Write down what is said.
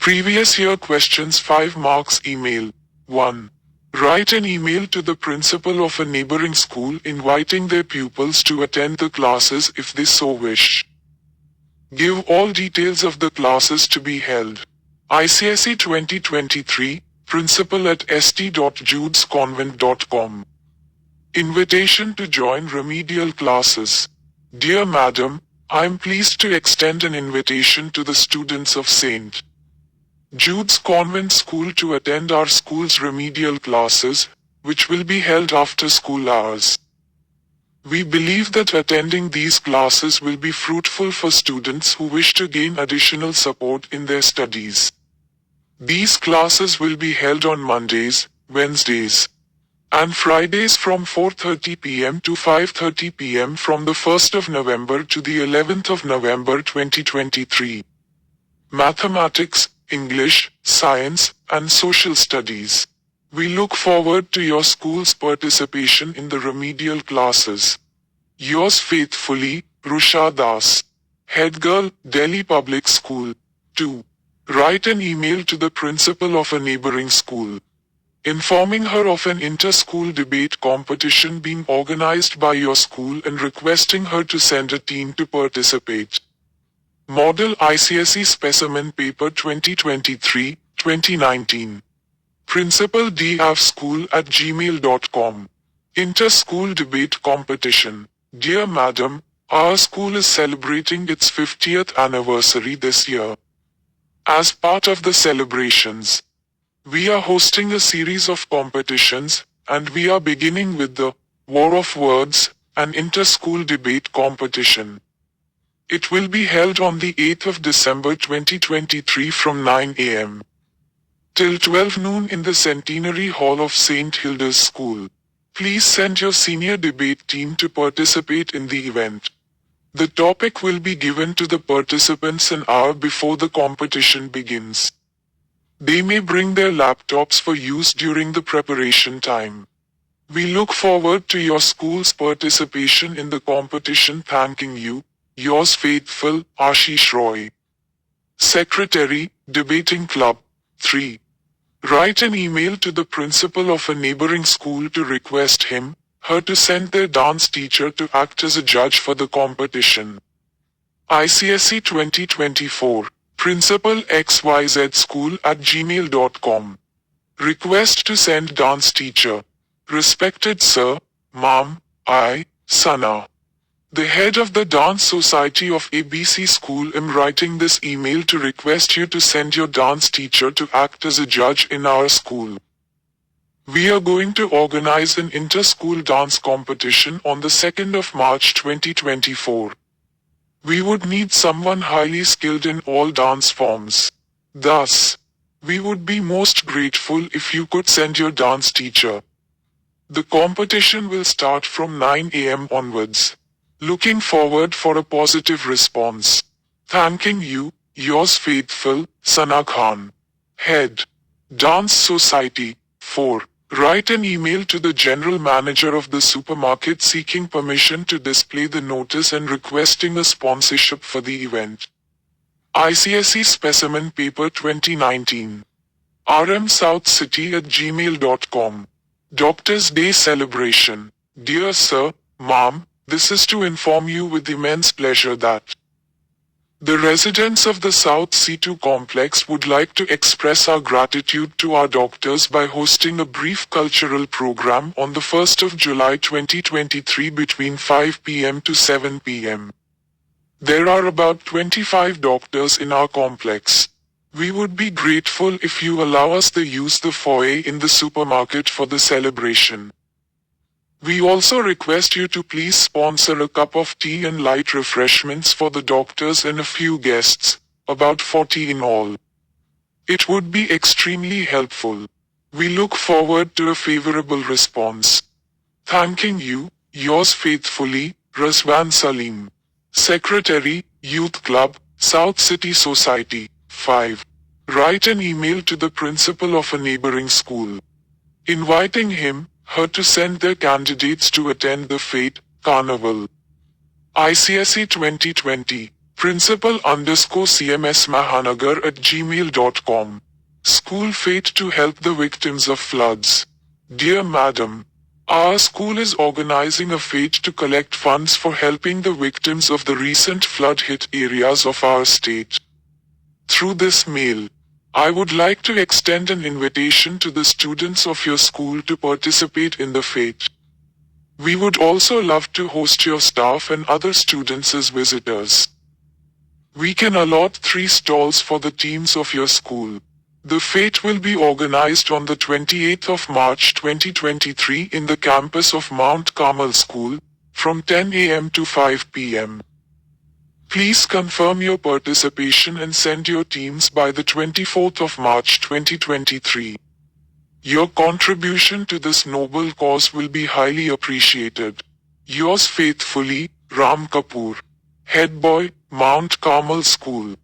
Previous year questions 5 marks email. 1. Write an email to the principal of a neighboring school inviting their pupils to attend the classes if they so wish. Give all details of the classes to be held. ICSE 2023, principal at st.judesconvent.com. Invitation to join remedial classes. Dear Madam, I am pleased to extend an invitation to the students of St. Jude's Convent School to attend our school's remedial classes, which will be held after school hours. We believe that attending these classes will be fruitful for students who wish to gain additional support in their studies. These classes will be held on Mondays, Wednesdays, and Fridays from 4:30 p.m. to 5:30 p.m. from the 1st of November to the 11th of November 2023. Mathematics, English, Science, and Social Studies. We look forward to your school's participation in the remedial classes. Yours faithfully, Rusha Das. Head Girl, Delhi Public School. 2. Write an email to the principal of a neighboring school, informing her of an inter-school debate competition being organized by your school and requesting her to send a team to participate. Model ICSE Specimen Paper 2023-2019. Principal dafschool@gmail.com. Inter-School Debate Competition. Dear Madam, our school is celebrating its 50th anniversary this year. As part of the celebrations, we are hosting a series of competitions, and we are beginning with the War of Words, an inter-school debate competition. It will be held on the 8th of December 2023 from 9 a.m. till 12 noon in the Centenary Hall of St. Hilda's School. Please send your senior debate team to participate in the event. The topic will be given to the participants an hour before the competition begins. They may bring their laptops for use during the preparation time. We look forward to your school's participation in the competition. Thanking you. Yours faithful, Ashish Roy. Secretary, Debating Club. 3. Write an email to the principal of a neighboring school to request him, her to send their dance teacher to act as a judge for the competition. ICSE 2024, Principal xyzschool@gmail.com. Request to send dance teacher. Respected Sir, Ma'am, I, Sana, the head of the Dance Society of ABC School, am writing this email to request you to send your dance teacher to act as a judge in our school. We are going to organize an inter-school dance competition on the 2nd of March 2024. We would need someone highly skilled in all dance forms. Thus, we would be most grateful if you could send your dance teacher. The competition will start from 9 a.m. onwards. Looking forward for a positive response. Thanking you, yours faithful, Sana Khan. Head, Dance Society. 4. Write an email to the general manager of the supermarket seeking permission to display the notice and requesting a sponsorship for the event. ICSE Specimen Paper 2019. rmsouthcity@gmail.com. Doctor's Day Celebration. Dear Sir, Ma'am, this is to inform you with immense pleasure that the residents of the South C2 complex would like to express our gratitude to our doctors by hosting a brief cultural program on the 1st of July 2023 between 5 p.m. to 7 p.m. There are about 25 doctors in our complex. We would be grateful if you allow us to use the foyer in the supermarket for the celebration. We also request you to please sponsor a cup of tea and light refreshments for the doctors and a few guests, about 40 in all. It would be extremely helpful. We look forward to a favorable response. Thanking you, yours faithfully, Rizwan Salim. Secretary, Youth Club, South City Society. 5. Write an email to the principal of a neighboring school, inviting him, her to send their candidates to attend the Fate Carnival. ICSE 2020, principal_CMS Mahanagar@gmail.com. School fate to help the victims of floods. Dear Madam, our school is organizing a fete to collect funds for helping the victims of the recent flood-hit areas of our state. Through this mail, I would like to extend an invitation to the students of your school to participate in the fete. We would also love to host your staff and other students as visitors. We can allot 3 stalls for the teams of your school. The fete will be organized on the 28th of March 2023 in the campus of Mount Carmel School, from 10 a.m. to 5 p.m. Please confirm your participation and send your teams by the 24th of March 2023. Your contribution to this noble cause will be highly appreciated. Yours faithfully, Ram Kapoor. Head Boy, Mount Carmel School.